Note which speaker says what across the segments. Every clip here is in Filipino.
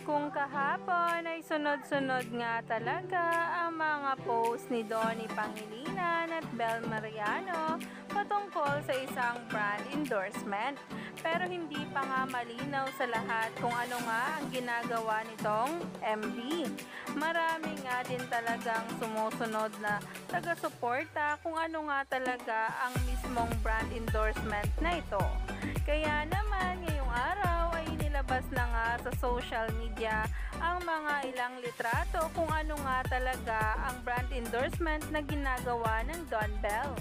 Speaker 1: Kung kahapon ay sunod-sunod nga talaga ang mga post ni Donnie Pangilinan at Bel Mariano patungkol sa isang brand endorsement. Pero hindi pa nga malinaw sa lahat kung ano nga ang ginagawa nitong MV. Marami nga din talagang sumusunod na taga-suporta kung ano nga talaga ang mismong brand endorsement na ito. Kaya naman ngayong araw ay inilabas na nga sa social media ang mga ilang litrato kung ano nga talaga ang brand endorsement na ginagawa ng Don Bell.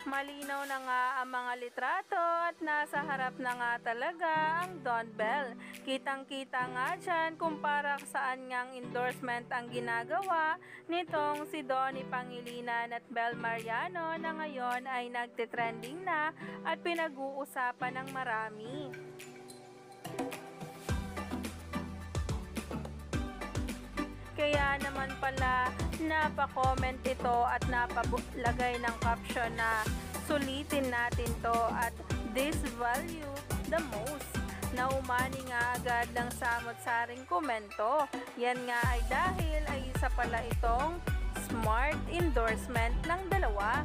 Speaker 1: Malinaw na nga ang mga litrato at nasa harap na nga talaga ang Don Bell. Kitang-kita nga dyan kung para saan ngang endorsement ang ginagawa nitong si Donnie Pangilinan at Bel Mariano na ngayon ay nagtitrending na at pinag-uusapan ng marami. Kaya naman pala napakomment ito at napalagay ng caption na sulitin natin to at this value the most. Naumani nga agad ng samot-saring komento. Yan nga ay dahil ay isa pala itong smart endorsement ng dalawa.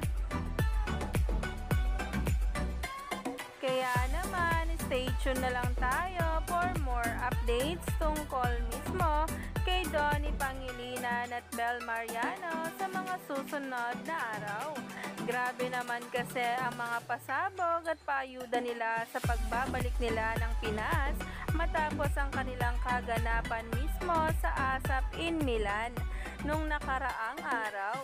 Speaker 1: Kaya naman, stay tuned na lang tayo for more updates tungkol mismo kay Donnie Pangilinan at Bel Mariano sa mga susunod na araw. Grabe naman kasi ang mga pasabog at paayuda nila sa pagbabalik nila ng Pinas matapos ang kanilang kaganapan mismo sa ASAP in Milan nung nakaraang araw.